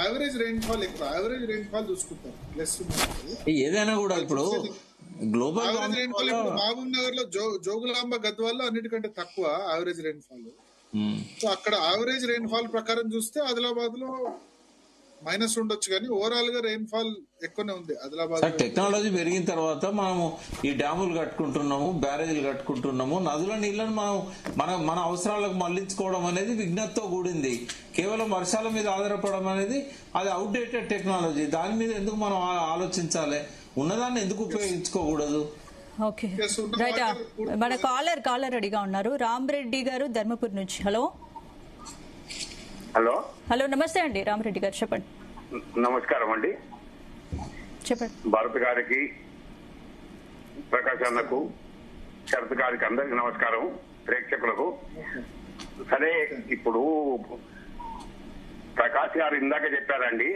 Average rainfall ఎక్కువ, average rainfall చూసుకుంటారు plus ఏదైనా కూడా ఇప్పుడు గ్లోబల్ యావరేజ్ రెయిన్ఫాల్. ఇప్పుడు మహబూబ్ నగర్ లో జోగులాంబ గద్వాల్లో అన్నిటికంటే తక్కువ యావరేజ్ రెయిన్ఫాల్. సో అక్కడ యావరేజ్ రెయిన్ఫాల్ ప్రకారం చూస్తే ఆదిలాబాద్ లో మైనస్ ఉండొచ్చు, కానీ ఓవరాల్ గా రెయిన్ఫాల్ ఎక్కువనే ఉంది ఆదిలాబాద్. టెక్నాలజీ పెరిగిన తర్వాత మనము ఈ డ్యాములు కట్టుకుంటున్నాము, బ్యారేజీలు కట్టుకుంటున్నాము, నదుల నీళ్లను మనం మన అవసరాలకు మళ్లించుకోవడం అనేది విజ్ఞతతో కూడింది. కేవలం వర్షాల మీద ఆధారపడడం అనేది అది అవుట్డేటెడ్ టెక్నాలజీ. దాని మీద ఎందుకు మనం ఆలోచించాలి? ఉన్నదాన్ని ఎందుకు ఉపయోగించుకోకూడదు? Okay right. మన కాలర్ రెడీగా ఉన్నారు. రామరెడ్డి గారు ధర్మపురి నుంచి. హలో హలో హలో నమస్తే అండి రామరెడ్డి గారు, చెప్పండి. నమస్కారం అండి. చెప్పండి. భారత్ గారికి, ప్రకాశ్ అన్నకు, శరత్ గారికి అందరికి నమస్కారం, ప్రేక్షకులకు. సరే, ఇప్పుడు ప్రకాశ్ గారు ఇందాక చెప్పారండి,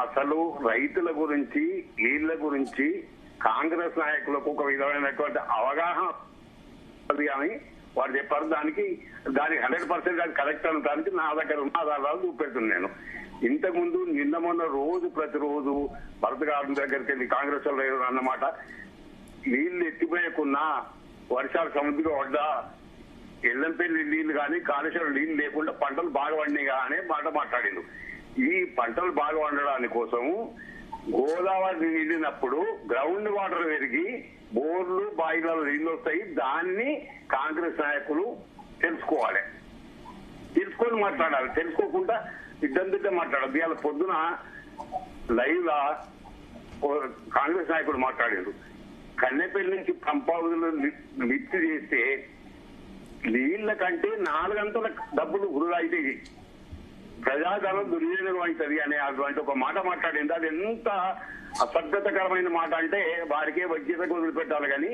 అసలు రైతుల గురించి, నీళ్ల గురించి కాంగ్రెస్ నాయకులకు ఒక విధమైనటువంటి అవగాహన అని వారు చెప్పారు. దానికి 100% అది కరెక్ట్ అనడానికి నా దగ్గర ఉన్న ఆధారాలు చూపెడుతున్నాను నేను. ఇంతకుముందు నిన్న మొన్న ప్రతిరోజు భరత్ గారి దగ్గరికి వెళ్ళి కాంగ్రెస్ వాళ్ళు అన్నమాట, నీళ్లు ఎత్తిపోయకున్నా వర్షాలు సముద్రంలో పడ్డా ఎల్లంపల్లి నీళ్లు కానీ కాళేశ్వరం నీళ్లు లేకుండా పంటలు బాగా పండినాయి అనే మాట మాట్లాడిండు. ఈ పంటలు బాగా పండడాని కోసము గోదావరి నిండినప్పుడు గ్రౌండ్ వాటర్ పెరిగి బోర్లు బాయిలలో నీళ్లు వస్తాయి. దాన్ని కాంగ్రెస్ నాయకులు తెలుసుకోవాలి, తెలుసుకొని మాట్లాడాలి. తెలుసుకోకుండా ఇద్దరు మాట్లాడాలి. ఇవాళ పొద్దున లైవ్ లా కాంగ్రెస్ నాయకుడు మాట్లాడారు, కన్నెపల్లి నుంచి పంపావులు లిఫ్ట్ చేస్తే నీళ్ల కంటే 4 గంటల డబ్బులు వృధా అయితే ప్రజాధనం దుర్వినియోగం అవుతుంది అనే అటువంటి ఒక మాట మాట్లాడింది. అది ఎంత అసభ్యతకరమైన మాట అంటే వారికే వజ్యతకు వదిలిపెట్టాలి. కానీ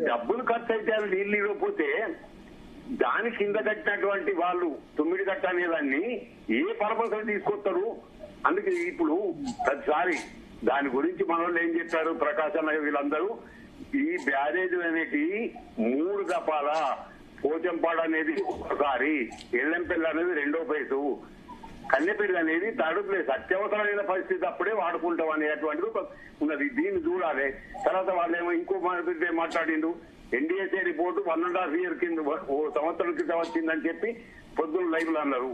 డబ్బులు ఖర్చు అయితే అది నీళ్ళు ఇవ్వకపోతే దాని కింద కట్టినటువంటి వాళ్ళు 9 కట్ట అనేదాన్ని ఏ పర్పస్ తీసుకొస్తారు? అందుకే ఇప్పుడు ప్రతిసారి దాని గురించి మనోళ్ళు ఏం చెప్పారు, ప్రకాశం వీళ్ళందరూ ఈ బ్యారేజ్ అనేటి 3 దఫాల, పోచంపాడు అనేది ఒకసారి, ఎల్లంపల్లి అనేది 2వ ప్లేసు, కన్నెపల్లి అనేది 3rd ప్లేస్. అత్యవసరమైన పరిస్థితి అప్పుడే వాడుకుంటాం అనేటువంటిది ఉన్నది. దీన్ని చూడాలి. తర్వాత వాళ్ళేమో ఇంకో మాట్లాడిండు, ఎన్డీఎస్ఏ రిపోర్టు 1.5 year కింద, 1 సంవత్సరం క్రితం వచ్చిందని చెప్పి పొద్దున్న లైవ్ లో అన్నారు.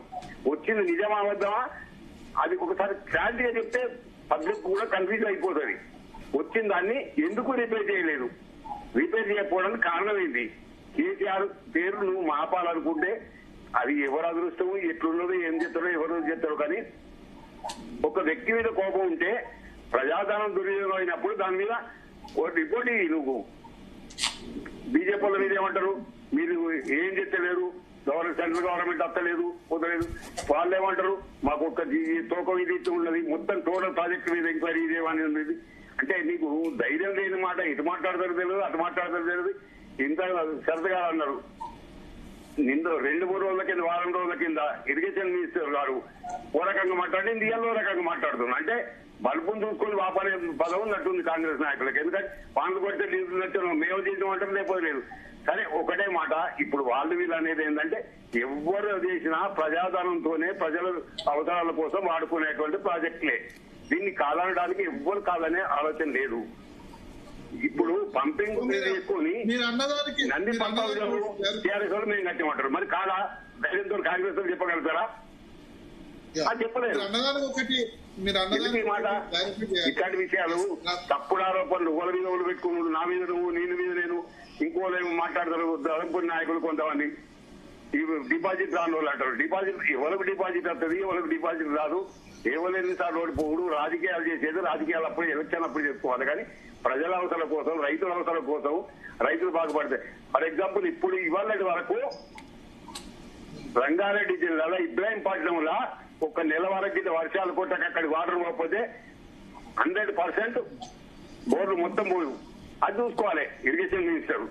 వచ్చింది నిజమా అబద్ధమా అది ఒకసారి క్లారిటీగా చెప్తే పబ్లిక్ కూడా కన్ఫ్యూజ్ అయిపోతుంది. వచ్చిన దాన్ని ఎందుకు రిపేర్ చేయలేదు? రిపేర్ చేయకపోవడానికి కారణం ఏంటి? కేసీఆర్ పేరు నువ్వు మాపాలనుకుంటే అది ఎవరు అదృష్టము, ఎట్లున్నదో, ఏం చేస్తారో ఎవరు చేస్తారో. కానీ ఒక వ్యక్తి మీద కోపం ఉంటే ప్రజాధనం దుర్వినియోగం అయినప్పుడు దాని మీద రిపోర్ట్ నువ్వు బీజేపీ వాళ్ళ మీద ఏమంటారు, మీరు ఏం చేస్తలేరు, సెంట్రల్ గవర్నమెంట్ అత్తలేదు పోతలేదు. వాళ్ళు ఏమంటారు, మాకు ఒక్క తోక ఇది ఉన్నది, మొత్తం టోటల్ ప్రాజెక్టు మీద ఎంక్వైరీ ఇదేమని ఉన్నది. అంటే నీకు ధైర్యం లేని మాట ఇటు మాట్లాడతారు తెలియదు, అటు మాట్లాడతారు తెలియదు. ఇంత శరత్ గారు అన్నారు, నింద 2-3 రోజుల కింద, వారం రోజుల కింద ఇరిగేషన్ మినిస్టర్ గారు ఓ రకంగా మాట్లాడింది, ఇవాళ ఓ రకంగా మాట్లాడుతున్నారు. అంటే బల్బును చూసుకొని వాపనే పదం ఉన్నట్టుంది కాంగ్రెస్ నాయకులకు. ఎందుకంటే పాన్లు కొడితే నీళ్ళు మేము చేసామంటారు, లేకపోతే లేదు. సరే, ఒకటే మాట, ఇప్పుడు వాళ్ళు వీళ్ళు అనేది ఏంటంటే ఎవరు చేసినా ప్రజాధనంతోనే ప్రజల అవసరాల కోసం వాడుకునేటువంటి ప్రాజెక్టులే. దీన్ని కాదనడానికి ఎవ్వరు కాదనే ఆలోచన లేదు. ఇప్పుడు పంపింగ్ చేసుకుని నంది పంపాలు టీఆర్ఎస్ వాళ్ళు మేము కట్టమంటారు. మరి కాదా? ధైర్యంతో కాంగ్రెస్ వాళ్ళు చెప్పగలుగుతారా? చెప్పలేదు. మాట ఇట్లాంటి విషయాలు, తప్పుడు ఆరోపణలు, ఒకరి మీద ఒకరు పెట్టుకున్నాడు, నా మీద నువ్వు, నేను మీద నేను, ఇంకోలేమో మాట్లాడతారు ధరంపూర్ నాయకులు కొంతమంది. ఈ డిపాజిట్ రాని వాళ్ళు అంటారు. డిపాజిట్ ఎవరికి డిపాజిట్ వస్తుంది, ఎవరికి డిపాజిట్ రాదు. ఎవరు ఎన్నిసార్లు ఓడిపోడు. రాజకీయాలు చేసేది రాజకీయాలు అప్పుడు, ఎలక్షన్ అప్పుడు చేసుకోవాలి. కానీ ప్రజల అవసరాల కోసం, రైతుల అవసరాల కోసం, రైతులు బాగుపడతాయి. ఫర్ ఎగ్జాంపుల్, ఇప్పుడు ఇవాళ వరకు రంగారెడ్డి జిల్లాలో ఇబ్రాహీంపట్నంలో 1 నెల వరకు వర్షాలు కొట్టక అక్కడి వాటర్ పోకపోతే 100% బోర్లు మొత్తం పోయి, అది చూసుకోవాలి ఇరిగేషన్ మినిస్టర్.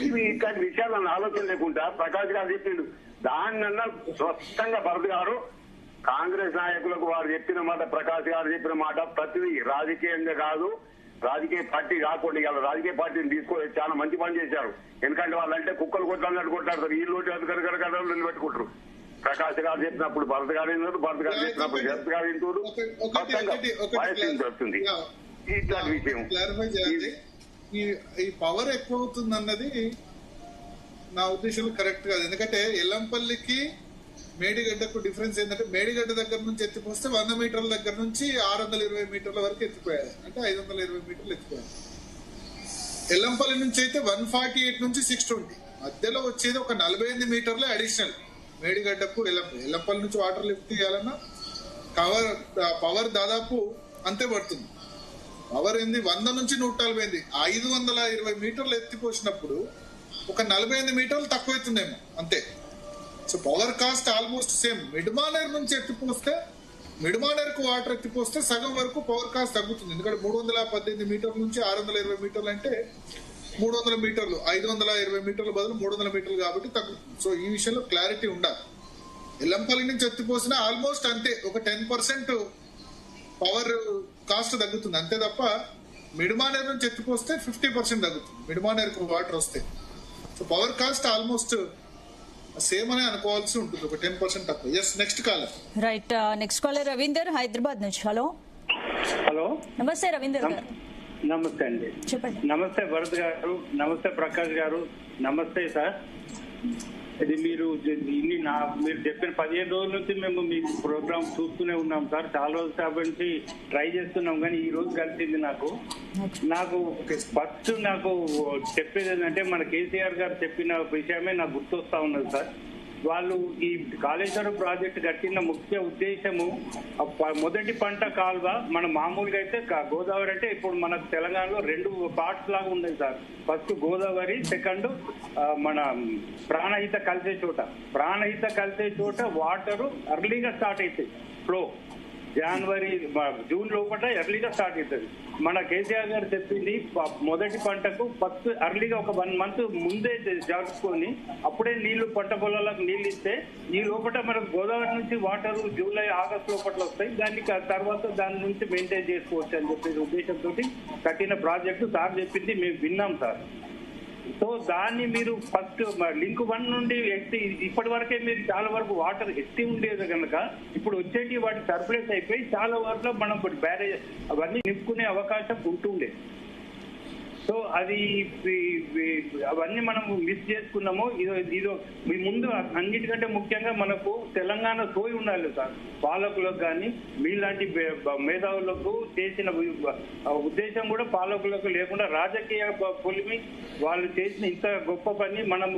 ఇవి ఇట్లాంటి విషయాలను ఆలోచన లేకుండా ప్రకాష్ గారు చెప్పిండు. దాన్నన్నా స్పష్టంగా భరత్ గారు కాంగ్రెస్ నాయకులకు వారు చెప్పిన మాట, ప్రకాష్ గారు చెప్పిన మాట ప్రతిదీ రాజకీయంగా కాదు, రాజకీయ పార్టీ కాకుండా ఇవాళ రాజకీయ పార్టీని తీసుకొని చాలా మంచి పని చేశారు. ఎందుకంటే వాళ్ళంటే కుక్కలు కొట్టాలన్నట్టు కొట్టారు, వీళ్ళు పెట్టుకుంటారు. ప్రకాష్ గారు చెప్పినప్పుడు భరత్ గారు విన్నారు, భరత్ గారు చెప్పినప్పుడు శరత్ గారు వింటూరు, వస్తుంది ఇట్లాంటి విషయం. క్లారిఫై చేయాలి. ఈ పవర్ ఎక్కువ అవుతుంది అన్నది నా ఉద్దేశంలో కరెక్ట్ కాదు. ఎందుకంటే ఎల్లంపల్లికి మేడిగడ్డకు డిఫరెన్స్ ఏంటంటే మేడిగడ్డ దగ్గర నుంచి ఎత్తిపోస్తే 100 మీటర్ల దగ్గర నుంచి 620 మీటర్ల వరకు ఎత్తిపోయారు, అంటే 520 మీటర్లు ఎత్తిపోయారు. ఎల్లంపల్లి నుంచి అయితే 148 నుంచి 620 మధ్యలో వచ్చేది ఒక 48 మీటర్లే అడిషనల్ మేడిగడ్డకు. ఎల్లంపల్లి నుంచి వాటర్ లిఫ్ట్ చేయాలన్నా పవర్ దాదాపు అంతే పడుతుంది. పవర్ ఏంది 100 నుంచి 140, 520 మీటర్లు ఎత్తిపోసినప్పుడు ఒక 48 మీటర్లు తక్కువ అవుతుందేమో అంతే. So power cost almost same. Mid Manair నుంచి ఎత్తిపోస్తే, మిడ్మానేర్ కు వాటర్ ఎత్తిపోస్తే సగం వరకు పవర్ కాస్ట్ తగ్గుతుంది. ఎందుకంటే 318 మీటర్ల నుంచి 620 మీటర్లు అంటే 300 మీటర్లు, 520 మీటర్ల బదులు 300 మీటర్లు కాబట్టి తగ్గుతుంది. సో ఈ విషయంలో క్లారిటీ ఉండాలి. ఎల్లంపల్లి నుంచి ఎత్తిపోసినా ఆల్మోస్ట్ అంతే, ఒక 10% పవర్ కాస్ట్ తగ్గుతుంది అంతే తప్ప మిడ్మానేర్ నుంచి ఎత్తిపోస్తే 50% తగ్గుతుంది మిడ్మానేర్ కు వాటర్ వస్తే. So power cost almost same అనే అనుకోవాల్సి ఉంటుంది, ఒక 10% తక్కువ. Yes, next caller. Right, next caller Ravinder Hyderabad నుంచి. హలో హలో, నమస్తే రవీందర్ గారు. నమస్తే అండి. చెప్పండి. నమస్తే భరత్ గారు, నమస్తే ప్రకాష్ గారు, నమస్తే సార్. ఇది మీరు చెప్పిన 15 రోజుల నుంచి మేము మీ ప్రోగ్రామ్ చూస్తూనే ఉన్నాం సార్. చాలా రోజుల కాబట్టి ట్రై చేస్తున్నాం, కానీ ఈ రోజు కలిసింది నాకు ఫస్ట్ నాకు చెప్పేది ఏంటంటే మన కేసీఆర్ గారు చెప్పిన విషయమే నాకు గుర్తొస్తా ఉన్నది సార్. వాళ్ళు ఈ కాళేశ్వరం ప్రాజెక్టు కట్టిన ముఖ్య ఉద్దేశము మొదటి పంట కాల్వ మన మామూలుగా అయితే గోదావరి అంటే ఇప్పుడు మనకు తెలంగాణలో 2 పార్ట్స్ లాగా ఉన్నాయి సార్. ఫస్ట్ గోదావరి, సెకండ్ మన ప్రాణహిత కలిసే చోట వాటర్ ఎర్లీగా స్టార్ట్ అవుతాయి ఫ్లో. జనవరి జూన్ లోపల ఎర్లీగా స్టార్ట్ అవుతుంది. మన కేసీఆర్ గారు చెప్పింది మొదటి పంటకు ఫస్ట్ ఎర్లీగా ఒక 1 మంత్ ముందే జరుపుకొని అప్పుడే నీళ్లు పంట పొలాలకు నీళ్ళు ఇస్తే ఈ లోపల మనకు గోదావరి నుంచి వాటర్ జూలై ఆగస్టు లోపల వస్తాయి. దాన్ని తర్వాత దాని నుంచి మెయింటైన్ చేసుకోవచ్చు అని చెప్పేసి ఉద్దేశంతో కట్టిన ప్రాజెక్టు సార్ చెప్పింది మేము విన్నాం సార్. సో దాన్ని మీరు ఫస్ట్ లింక్ 1 నుండి ఇప్పటి వరకే మీరు చాలా వరకు వాటర్ ఎత్తి ఉండేది కనుక ఇప్పుడు వచ్చేటి వాటి సర్ప్లస్ అయిపోయి చాలా వరకు మనం బ్యారేజ్ అవన్నీ నింపుకునే అవకాశం ఉంటుండే. సో అది అవన్నీ మనం మిస్ చేసుకున్నాము. ఇదో మీ ముందు అన్నిటికంటే ముఖ్యంగా మనకు తెలంగాణ సోయి ఉండాలి సార్. పాలకులకు కానీ మీలాంటి మేధావులకు చేసిన ఉద్దేశం కూడా పాలకులకు లేకుండా రాజకీయ పొలిమి వాళ్ళు చేసిన ఇంత గొప్ప పని మనం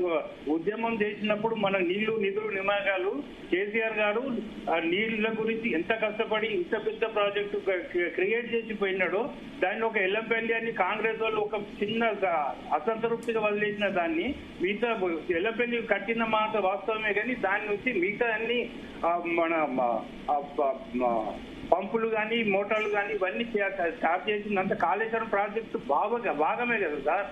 ఉద్యమం చేసినప్పుడు మన నిధులు నియామకాలు కేసీఆర్ గారు నీళ్ల గురించి ఎంత కష్టపడి ఇంత పెద్ద ప్రాజెక్టు క్రియేట్ చేసి పోయినాడో దాన్ని ఒక ఎల్లంపల్లి అని కాంగ్రెస్ వాళ్ళు ఒక చిన్న అసంతృప్తిగా వదిలేసిన దాన్ని మిగతా ఎల్లంపల్లి కట్టిన మాట వాస్తవమే, కానీ దాని నుంచి మిగతా అన్ని మన పంపులు కానీ మోటార్లు కానీ ఇవన్నీ స్టార్ట్ చేసినంత కాళేశ్వరం ప్రాజెక్టు భాగమే కదా సార్.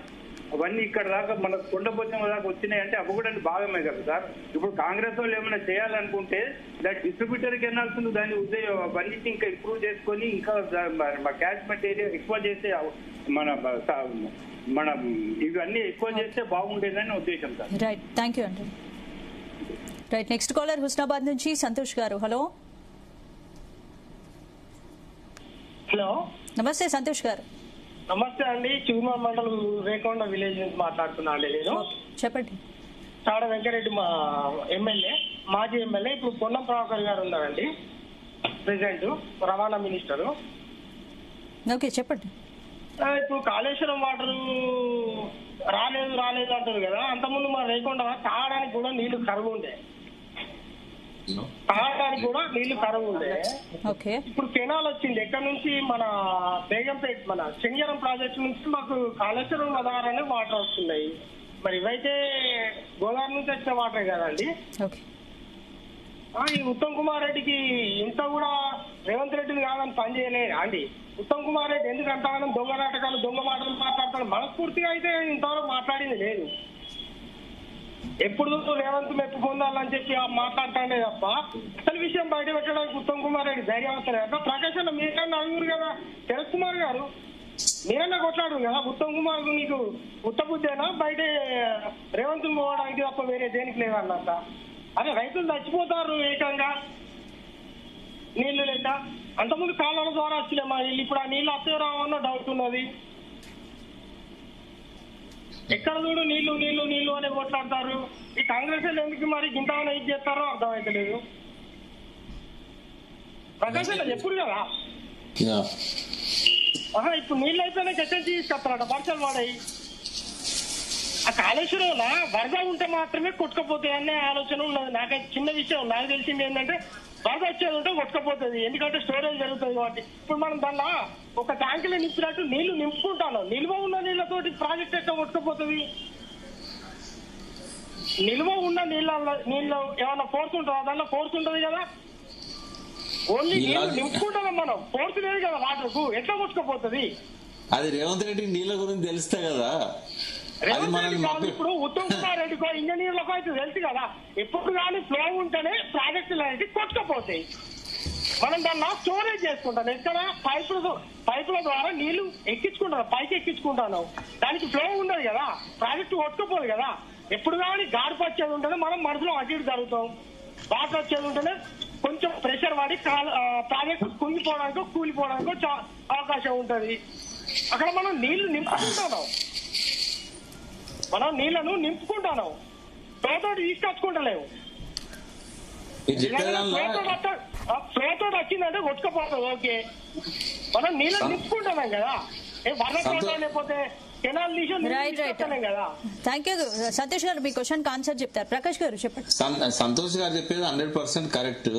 అవన్నీ ఇక్కడ దాకా మన కొండపోచమ్మ దాకా వచ్చినాయంటే అవి కూడా భాగమే కదా సార్. ఇప్పుడు కాంగ్రెస్ వాళ్ళు ఏమైనా చేయాలనుకుంటే దాని డిస్ట్రిబ్యూటర్కి వెళ్ళాల్సింది, దాని ఉద్దేశం అవన్నీ ఇంకా ఇంప్రూవ్ చేసుకొని ఇంకా క్యాచ్మెంట్ ఏరియా ఎక్కువ చేసే మన ఇవన్నీ ఎక్కువ చేస్తే బాగుండేదని ఉద్దేశం సార్. రైట్, థ్యాంక్ యూ అండి. రైట్, నెక్స్ట్ కాలర్ హుస్నాబాద్ నుంచి సంతోష్ గారు. హలో హలో, నమస్తే సంతోష్ గారు. నమస్తే అండి. చిగుమ మండలం రేకొండ విలేజ్ నుంచి మాట్లాడుతున్నా అండి నేను. చెప్పండి. తాడ వెంకరెడ్డి మా ఎమ్మెల్యే, మాజీ ఎమ్మెల్యే. ఇప్పుడు పొన్నం ప్రభాకర్ గారు ఉన్నారండి ప్రెసిడెంట్, రవాణా మినిస్టర్. ఓకే, చెప్పండి. ఇప్పుడు కాళేశ్వరం వాటర్ రాలేదు అంటారు కదా. అంతకుముందు మా రేకొండ తాగడానికి కూడా నీళ్లు కరువు ఉండే, ఇప్పుడు కెనాల్ వచ్చింది. ఎక్కడ నుంచి మన బేగంపేట మన చెంగరం ప్రాజెక్టు నుంచి మాకు కాళేశ్వరం ద్వారానే వాటర్ వస్తున్నాయి. మరి ఇవైతే గోదావరి నుంచి వచ్చిన వాటరే కదండి. ఈ ఉత్తమ్ కుమార్ రెడ్డికి ఇంత కూడా రేవంత్ రెడ్డిని కాదని పని చేయలేదు అండి. ఉత్తమ్ కుమార్ రెడ్డి ఎందుకు అంతగానో దొంగ నాటకాలు దొంగ మాటలు మాట్లాడతాడు. మనస్ఫూర్తిగా అయితే ఇంతవరకు మాట్లాడింది లేదు. ఎప్పుడు రేవంత్ మెప్పు పొందాలని చెప్పి మాట్లాడతాడే తప్ప అసలు విషయం బయట పెట్టడానికి ఉత్తమ్ కుమార్ రెడ్డి ధైర్యం వస్తారు కదా. ప్రకాశ్ అన్న మీరన్నా అడుగురు కదా, శరత్ కుమార్ గారు మీరన్నా కొట్లాడు కదా. ఉత్తమ్ కుమార్ నీకు ఉత్తబుద్ధేనా బయట రేవంత్ పోవడానికి తప్ప వేరే దేనికి లేదన్నాక అరే రైతులు చచ్చిపోతారు ఏకంగా నీళ్లు లేక. అంతకుముందు కాలాల ద్వారా వచ్చినాయి మా నీళ్ళు, ఇప్పుడు ఆ నీళ్ళు అత్తేరావన్న డౌట్ ఉన్నది. ఎక్కడ చూడు నీళ్లు నీళ్లు నీళ్లు అని కొట్లాడతారు. ఈ కాంగ్రెస్ వాళ్ళు ఎందుకు మరి ఇంతగానో ఇది చేస్తారో అర్థమైతలేదు. ప్రకాశ్ ఎప్పుడు కదా ఇప్పుడు నీళ్ళు అయిపోయినాక ఎక్కడి నుంచి తీసుకొస్తారట వర్షాలు పడాయి. ఆ కాళేశ్వరంలో వరద ఉంటే మాత్రమే కొట్టుకపోతాయి అనే ఆలోచన ఉన్నది. నాకైతే చిన్న విషయం నాకు తెలిసింది ఏంటంటే వరద వచ్చేది ఉంటే కొట్టుకపోతుంది, ఎందుకంటే స్టోరేజ్ జరుగుతుంది కాబట్టి. ఇప్పుడు మనం దానిలో ఒక ట్యాంకులో నింపినట్టు నీళ్లు నింపుకుంటాను, నిల్వ ఉన్న నీళ్లతోటి ప్రాజెక్ట్ ఎట్లా కొట్టుకపోతుంది? నిల్వ ఉన్న నీళ్ళు ఏమన్నా ఫోర్స్ ఉంటుందా? దానిలో ఫోర్స్ ఉంటుంది కదా, ఓన్లీ నీళ్ళు నింపుకుంటాం మనం, ఫోర్స్ లేదు కదా వాటర్ కు, ఎట్లా కొట్టుకపోతుంది? అది రేవంత్ రెడ్డి నీళ్ళ గురించి తెలుస్తా కదా. ఇప్పుడు ఉత్తమ్ కుమార్ రెడ్డికో ఇంజనీర్లకో అయితే తెలుసు కదా, ఎప్పుడు కానీ ఫ్లో ఉంటేనే ప్రాజెక్టులు అనేది కొట్టుకపోతాయి. మనం దాన్ని స్టోరేజ్ చేసుకుంటాం, ఎక్కడ పైపుల ద్వారా నీళ్లు ఎక్కించుకుంటాను, పైకి ఎక్కించుకుంటాను, దానికి ఫ్లో ఉండదు కదా, ప్రాజెక్టు కొట్టుకుపోదు కదా. ఎప్పుడు కానీ గాడిప వచ్చేది ఉంటేనే మనం మనసులో అటు ఇటు జరుగుతాం, వాటర్ వచ్చేది ఉంటేనే కొంచెం ప్రెషర్ పడి ప్రాజెక్టు కుంగిపోవడానికో కూలిపోవడానికో అవకాశం ఉంటది. అక్కడ మనం నీళ్లు నింపుకుంటాం, మనం నీళ్లను నింపుకుంటాను, ఫ్లోతో తీసుకొచ్చుకుంటలేము. ఫ్లోతో వచ్చిందంటే కొట్టుకపోతుంది, ఓకే. మనం నీళ్ళని నింపుకుంటున్నాం కదా, వరద లేకపోతే కెనాల్ తీసి కదా. థ్యాంక్ యూ సంతోష్ గారు, మీ క్వశ్చన్ ఆన్సర్ చెప్తారు. ప్రకాష్ గారు చెప్పండి. సంతోష్ గారు చెప్పేది 100% కరెక్ట్.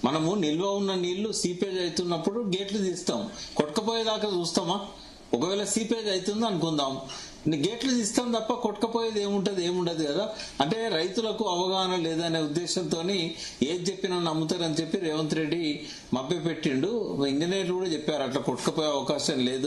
మనము నిల్వ ఉన్న నీళ్లు సీపేజ్ అవుతున్నప్పుడు గేట్లు తీస్తాం, కొట్టుకపోయేదాకా చూస్తామా? ఒకవేళ సీపేజ్ అవుతుంది అనుకుందాం, గేట్లు తీస్తాం తప్ప కొట్టుకపోయేది ఏముంటది కదా. అంటే రైతులకు అవగాహన లేదనే ఉద్దేశంతో ఏది చెప్పినా నమ్ముతారని చెప్పి రేవంత్ రెడ్డి మభ్య పెట్టిండు. ఇంజనీర్లు కూడా చెప్పారు అట్లా కొట్టుకపోయే అవకాశం లేదు.